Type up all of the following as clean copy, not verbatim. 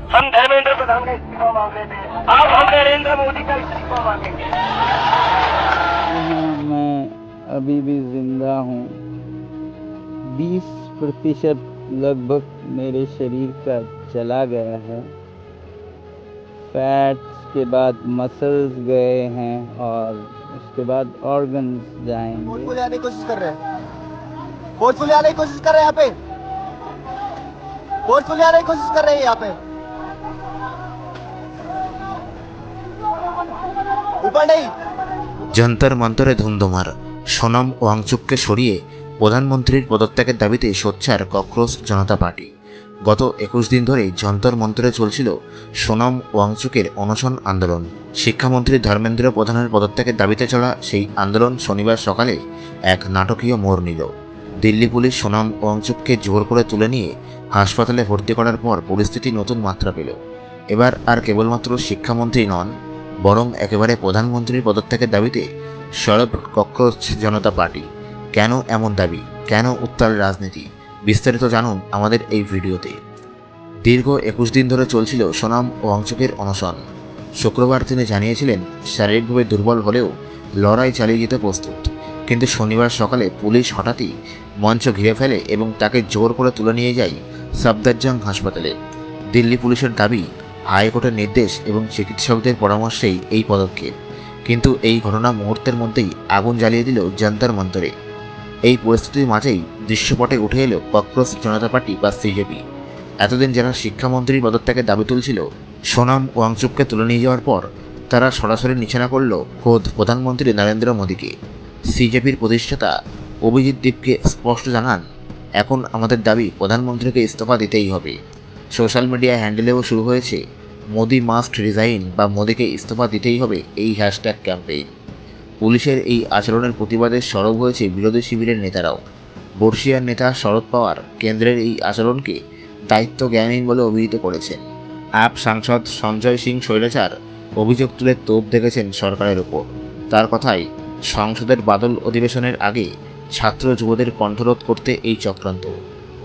हम धर्मेंद्र प्रधान का इस्तीफा मांग रहे थे, अब हम नरेंद्र मोदी का इस्तीफा मांगेंगे। मैं अभी भी जिंदा हूँ। 20% लगभग मेरे शरीर का चला गया है। फैट्स के बाद मसल्स गए हैं और उसके बाद ऑर्गन्स जाएंगे। फोर्सफुली आने की कोशिश कर रहे हैं, फोर्सफुली आने की कोशिश कर रहे हैं यहाँ पे, फोर्सफुली आने की कोशिश कर रहे हैं यहाँ पे, ऊपर नहीं। যন্তর মন্তরে ধুমধুমার। সোনম ওয়াংচুককে সরিয়ে প্রধানমন্ত্রীর পদত্যাগের দাবিতে সোচ্চার ককরোচ জনতা পার্টি। গত 21 দিন ধরেই যন্তর মন্তরে চলছিল সোনম ওয়াংচুকের অনশন আন্দোলন। শিক্ষামন্ত্রী ধর্মেন্দ্র প্রধানের পদত্যাগের দাবিতে চলা সেই আন্দোলন শনিবার সকালে এক নাটকীয় মোড় নিল। দিল্লি পুলিশ সোনম ওয়াংচুককে জোর করে তুলে নিয়ে হাসপাতালে ভর্তি করার পর পরিস্থিতি নতুন মাত্রা পেল। এবার আর কেবলমাত্র শিক্ষামন্ত্রী নন, বরং একেবারে প্রধানমন্ত্রীর পদত্যাগের দাবিতে সরব ককরোচ জনতা পার্টি। কেন এমন দাবি, কেন উত্তাল রাজনীতি, বিস্তারিত জানুন আমাদের এই ভিডিওতে। দীর্ঘ 21 দিন ধরে চলছিল সোনম ওয়াংচুকের অনশন। শুক্রবার তিনি জানিয়েছিলেন শারীরিকভাবে দুর্বল হলেও লড়াই চালিয়ে যেতে প্রস্তুত। কিন্তু শনিবার সকালে পুলিশ হঠাৎই মঞ্চ ঘিরে ফেলে এবং তাকে জোর করে তুলে নিয়ে যায় সাফদারজং হাসপাতালে। দিল্লি পুলিশের দাবি, হাইকোর্টের নির্দেশ এবং চিকিৎসকদের পরামর্শেই এই পদক্ষেপ। কিন্তু এই ঘটনা মুহূর্তের মধ্যেই আগুন জ্বালিয়ে দিল যন্তর মন্তরে। এই পরিস্থিতির মাঝেই দৃশ্যপটে উঠে এলো ককরোচ জনতা পার্টি বা সিজেপি। এতদিন যারা শিক্ষামন্ত্রীর পদত্যাগের দাবি তুলছিল, সোনম ওয়াংচুককে তুলে নিয়ে যাওয়ার পর তারা সরাসরি নিশানা করল খোদ প্রধানমন্ত্রী নরেন্দ্র মোদীকে। সিজেপির প্রতিষ্ঠাতা অভিজিৎ দীপকে স্পষ্ট জানান, এখন আমাদের দাবি প্রধানমন্ত্রীকে ইস্তফা দিতেই হবে। সোশ্যাল মিডিয়া হ্যান্ডেলেও শুরু হয়েছে মোদি মাস্ট রিজাইন বা মোদীকে ইস্তফা দিতেই হবে এই হ্যাশট্যাগ ক্যাম্পেইন। পুলিশের এই আচরণের প্রতিবাদে সরব হয়েছে বিরোধী শিবিরের নেতারাও। বর্ষিয়ার নেতা শরদ পাওয়ার কেন্দ্রের এই আচরণকে দায়িত্ব জ্ঞানহীন বলে অভিহিত করেছেন। আপ সাংসদ সঞ্জয় সিং স্বৈরাচার অভিযোগ তুলে তোপ দেখেছেন সরকারের ওপর। তার কথায়, সংসদের বাদল অধিবেশনের আগে ছাত্র যুবদের কণ্ঠরোধ করতে এই চক্রান্ত।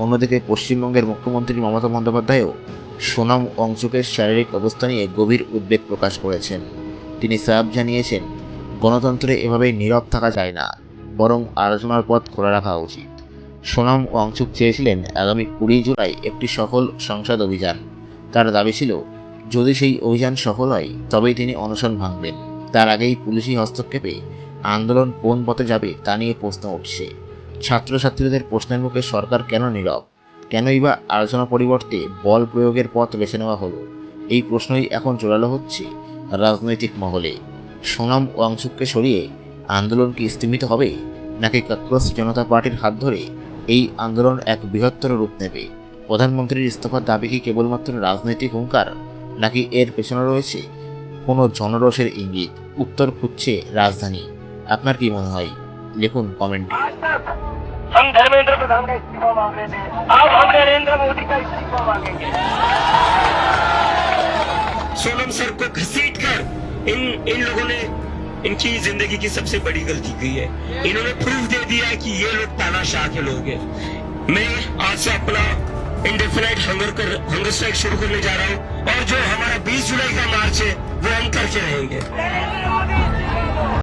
অন্যদিকে পশ্চিমবঙ্গের মুখ্যমন্ত্রী মমতা বন্দ্যোপাধ্যায়ও সোনম ওয়াংচুকের শারীরিক অবস্থা নিয়ে গভীর উদ্বেগ প্রকাশ করেছেন। তিনি সাফ জানিয়েছেন, গণতন্ত্রে এভাবে নীরব থাকা যায় না, বরং আলোচনার পথ খোলা রাখা উচিত। সোনম ওয়াংচুক চেয়েছিলেন আগামী 20 জুলাই একটি সফল সংসদ অভিযান। তার দাবি ছিল, যদি সেই অভিযান সফল হয় তবেই তিনি অনশন ভাঙবেন। তার আগেই পুলিশি হস্তক্ষেপে আন্দোলন কোন পথে যাবে তা নিয়ে প্রশ্ন উঠছে। ছাত্রছাত্রীদের প্রশ্নের মুখে সরকার কেন নীরব? কেনই বা আলোচনা পরিবর্তে বল প্রয়োগের পথ বেছে নেওয়া হলো? এই প্রশ্নই এখন জোরালো হচ্ছে রাজনৈতিক মহলে। সোনম ওয়াংচুককে সরিয়ে আন্দোলন কি স্তীমিত হবে, নাকি ককরোচ জনতা পার্টির হাত ধরে এই আন্দোলন এক বৃহত্তর রূপ নেবে? প্রধানমন্ত্রীর ইস্তফার দাবি কি কেবলমাত্র রাজনৈতিক হুঙ্কার, নাকি এর পেছনে রয়েছে কোনো জনরোষের ইঙ্গিত? উত্তর খুঁজছে রাজধানী। আপনার কি মনে হয়? লিখুন কমেন্টে। हम धर्मेंद्र प्रधान का इस्तीफा मांग रहे थे, अब हम नरेंद्र मोदी का इस्तीफा मांगेंगे। सोनम सर को घसीटकर इन लोगों ने इनकी जिंदगी की सबसे बड़ी गलती की है। इन्होंने प्रूफ दे दिया है कि ये लोग तानाशाह के लोग हैं। मैं आज से अपना इंडेफिनाइट हंगर स्ट्राइक शुरू करने जा रहा हूँ और जो हमारा 20 जुलाई का मार्च है वो हम करके रहेंगे।